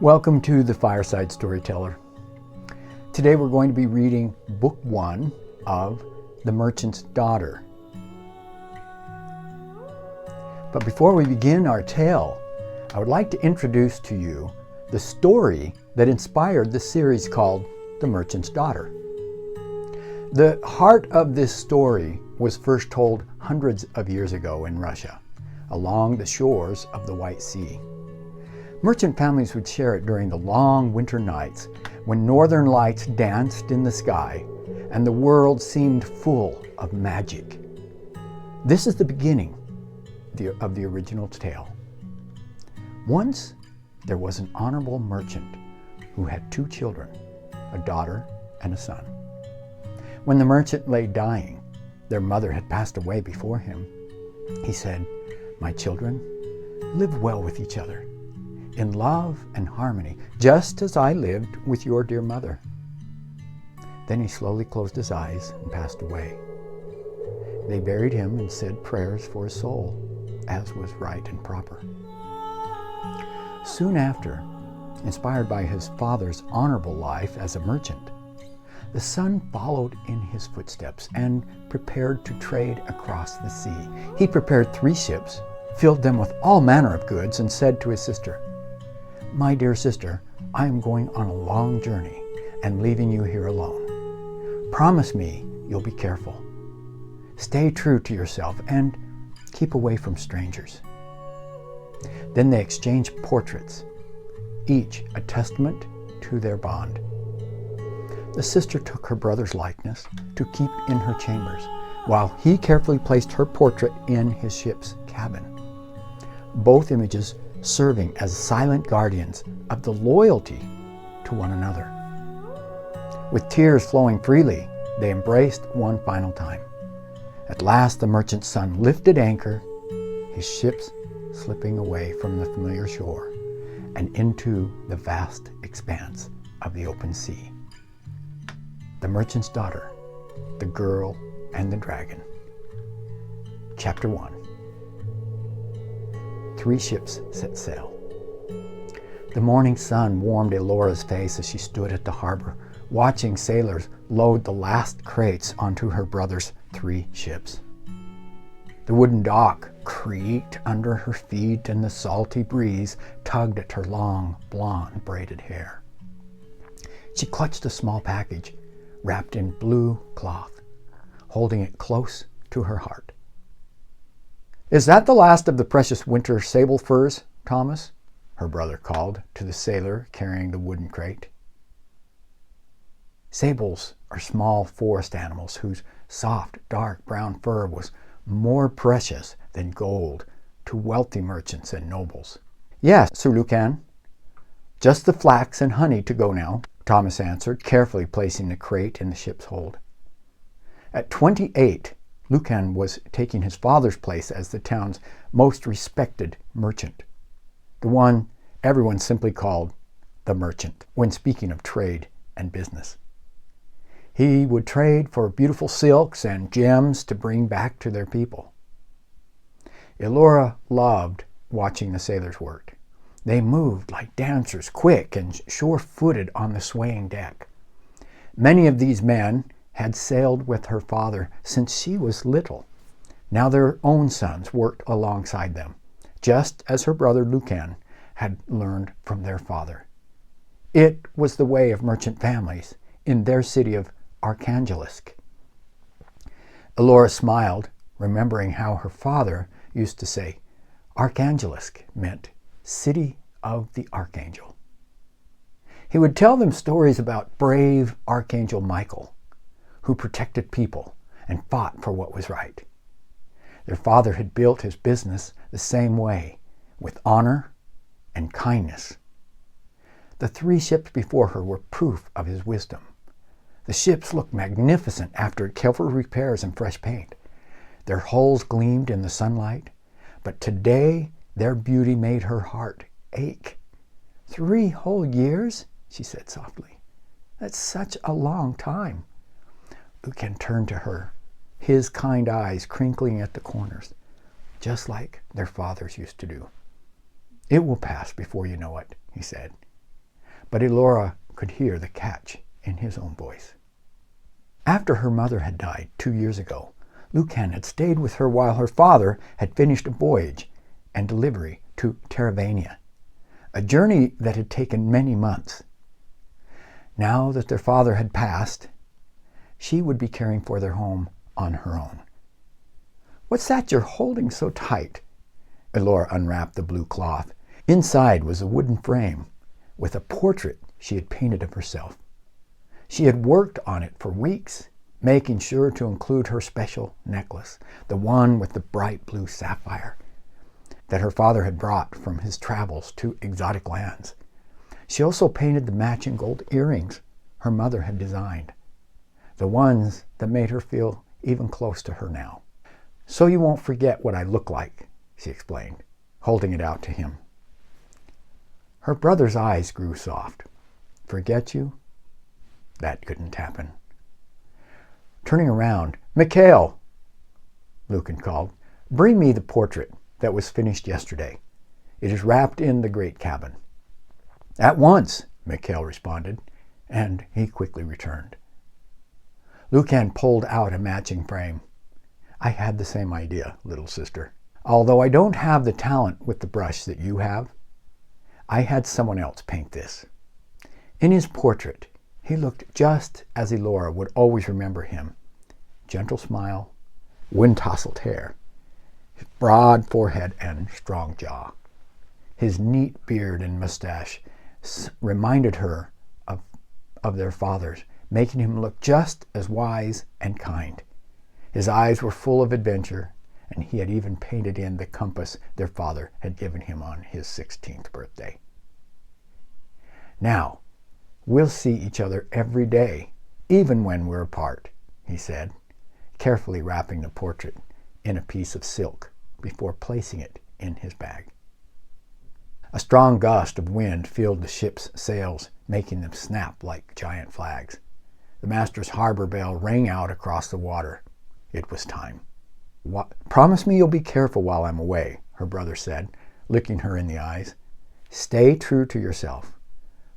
Welcome to the Fireside Storyteller. Today we're going to be reading Book 1 of The Merchant's Daughter. But before we begin our tale, I would like to introduce to you the story that inspired the series called The Merchant's Daughter. The heart of this story was first told hundreds of years ago in Russia, along the shores of the White Sea. Merchant families would share it during the long winter nights when northern lights danced in the sky and the world seemed full of magic. This is the beginning of the original tale. Once there was an honorable merchant who had 2 children, a daughter and a son. When the merchant lay dying, their mother had passed away before him. He said, "My children, live well with each other, in love and harmony, just as I lived with your dear mother." Then he slowly closed his eyes and passed away. They buried him and said prayers for his soul, as was right and proper. Soon after, inspired by his father's honorable life as a merchant, the son followed in his footsteps and prepared to trade across the sea. He prepared 3 ships, filled them with all manner of goods, and said to his sister, "My dear sister, I am going on a long journey and leaving you here alone. Promise me you'll be careful. Stay true to yourself and keep away from strangers." Then they exchanged portraits, each a testament to their bond. The sister took her brother's likeness to keep in her chambers, while he carefully placed her portrait in his ship's cabin. Both images serving as silent guardians of the loyalty to one another. With tears flowing freely, they embraced one final time. At last the merchant's son lifted anchor, his ships slipping away from the familiar shore and into the vast expanse of the open sea. The Merchant's Daughter, the Girl and the Dragon. Chapter 1. 3 ships set sail. The morning sun warmed Elora's face as she stood at the harbor, watching sailors load the last crates onto her brother's 3 ships. The wooden dock creaked under her feet and the salty breeze tugged at her long, blonde, braided hair. She clutched a small package wrapped in blue cloth, holding it close to her heart. "Is that the last of the precious winter sable furs, Thomas?" her brother called to the sailor carrying the wooden crate. Sables are small forest animals whose soft, dark brown fur was more precious than gold to wealthy merchants and nobles. "Yes, Sir Lucan. Just the flax and honey to go now," Thomas answered, carefully placing the crate in the ship's hold. At 28, Lucan was taking his father's place as the town's most respected merchant, the one everyone simply called the merchant when speaking of trade and business. He would trade for beautiful silks and gems to bring back to their people. Elora loved watching the sailors work. They moved like dancers, quick and sure-footed on the swaying deck. Many of these men had sailed with her father since she was little. Now their own sons worked alongside them, just as her brother Lucan had learned from their father. It was the way of merchant families in their city of Archangelisk. Elora smiled, remembering how her father used to say Archangelisk meant City of the Archangel. He would tell them stories about brave Archangel Michael, who protected people and fought for what was right. Their father had built his business the same way, with honor and kindness. The 3 ships before her were proof of his wisdom. The ships looked magnificent after careful repairs and fresh paint. Their hulls gleamed in the sunlight, but today their beauty made her heart ache. 3 whole years, she said softly. That's such a long time. Lucan turned to her, his kind eyes crinkling at the corners, just like their fathers used to do. "It will pass before you know it," he said. but Elora could hear the catch in his own voice. After her mother had died 2 years ago, Lucan had stayed with her while her father had finished a voyage and delivery to Terravania, a journey that had taken many months. Now that their father had passed, she would be caring for their home on her own. "What's that you're holding so tight?" Elora unwrapped the blue cloth. Inside was a wooden frame with a portrait she had painted of herself. She had worked on it for weeks, making sure to include her special necklace, the one with the bright blue sapphire that her father had brought from his travels to exotic lands. She also painted the matching gold earrings her mother had designed, the ones that made her feel even close to her now. "So you won't forget what I look like," she explained, holding it out to him. Her brother's eyes grew soft. "Forget you? That couldn't happen." Turning around, "Mikhail," Lucan called, "bring me the portrait that was finished yesterday. It is wrapped in the great cabin." "At once," Mikhail responded, and he quickly returned. Lucan pulled out a matching frame. "I had the same idea, little sister. Although I don't have the talent with the brush that you have, I had someone else paint this." In his portrait, he looked just as Elora would always remember him. Gentle smile, wind-tousled hair, his broad forehead and strong jaw. His neat beard and mustache reminded her of their father's, making him look just as wise and kind. His eyes were full of adventure, and he had even painted in the compass their father had given him on his 16th birthday. "Now, we'll see each other every day, even when we're apart," he said, carefully wrapping the portrait in a piece of silk before placing it in his bag. A strong gust of wind filled the ship's sails, making them snap like giant flags. The master's harbor bell rang out across the water. It was time. "Promise me you'll be careful while I'm away," her brother said, looking her in the eyes. "Stay true to yourself.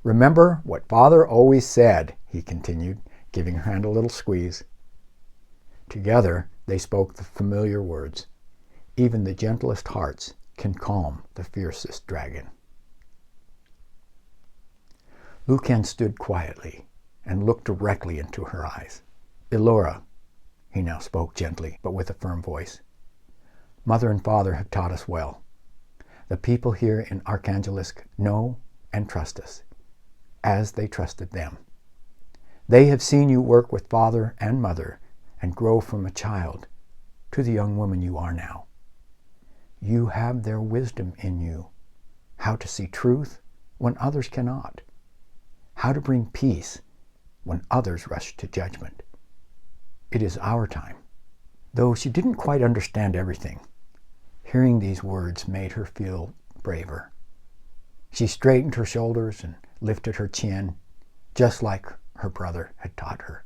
Remember what Father always said," he continued, giving her hand a little squeeze. Together they spoke the familiar words. Even the gentlest hearts can calm the fiercest dragon. Lucan stood quietly and looked directly into her eyes. "Elora," he now spoke gently, but with a firm voice, "Mother and Father have taught us well. The people here in Archangelisk know and trust us, as they trusted them. They have seen you work with Father and Mother and grow from a child to the young woman you are now. You have their wisdom in you, how to see truth when others cannot, how to bring peace when others rush to judgment. It is our time." Though she didn't quite understand everything, hearing these words made her feel braver. She straightened her shoulders and lifted her chin, just like her brother had taught her.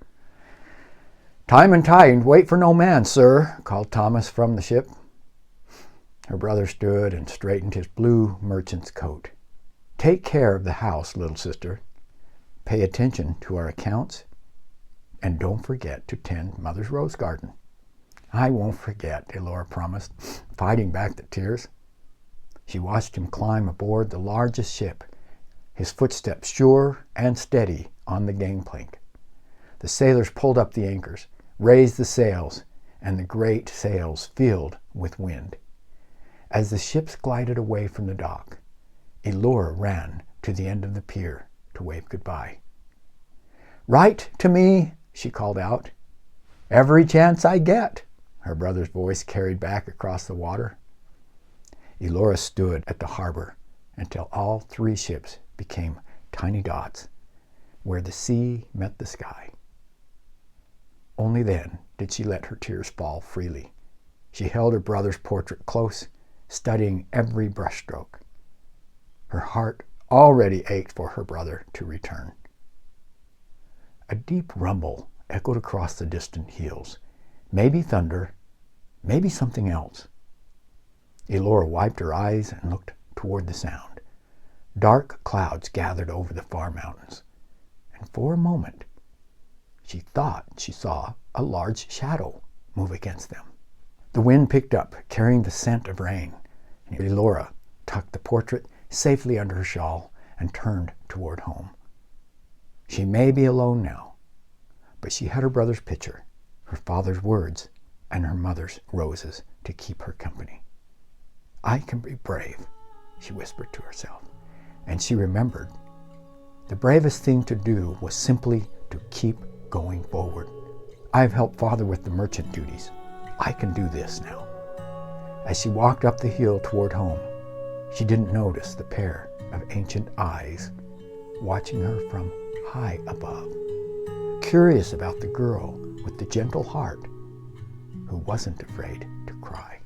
"Time and tide wait for no man, sir," called Thomas from the ship. Her brother stood and straightened his blue merchant's coat. "Take care of the house, little sister. Pay attention to our accounts, and don't forget to tend Mother's rose garden." "I won't forget," Elora promised, fighting back the tears. She watched him climb aboard the largest ship, his footsteps sure and steady on the gangplank. The sailors pulled up the anchors, raised the sails, and the great sails filled with wind. As the ships glided away from the dock, Elora ran to the end of the pier to wave goodbye. "Write to me," she called out. "Every chance I get," her brother's voice carried back across the water. Elora stood at the harbor until all three ships became tiny dots where the sea met the sky. Only then did she let her tears fall freely. She held her brother's portrait close, studying every brushstroke. Her heart already ached for her brother to return. A deep rumble echoed across the distant hills. Maybe thunder, maybe something else. Elora wiped her eyes and looked toward the sound. Dark clouds gathered over the far mountains, and for a moment she thought she saw a large shadow move against them. The wind picked up, carrying the scent of rain, and Elora tucked the portrait safely under her shawl and turned toward home. She may be alone now, but she had her brother's picture, her father's words, and her mother's roses to keep her company. I can be brave, she whispered to herself, and she remembered the bravest thing to do was simply to keep going forward. I've helped Father with the merchant duties. I can do this now. As she walked up the hill toward home, she didn't notice the pair of ancient eyes watching her from high above, curious about the girl with the gentle heart who wasn't afraid to cry.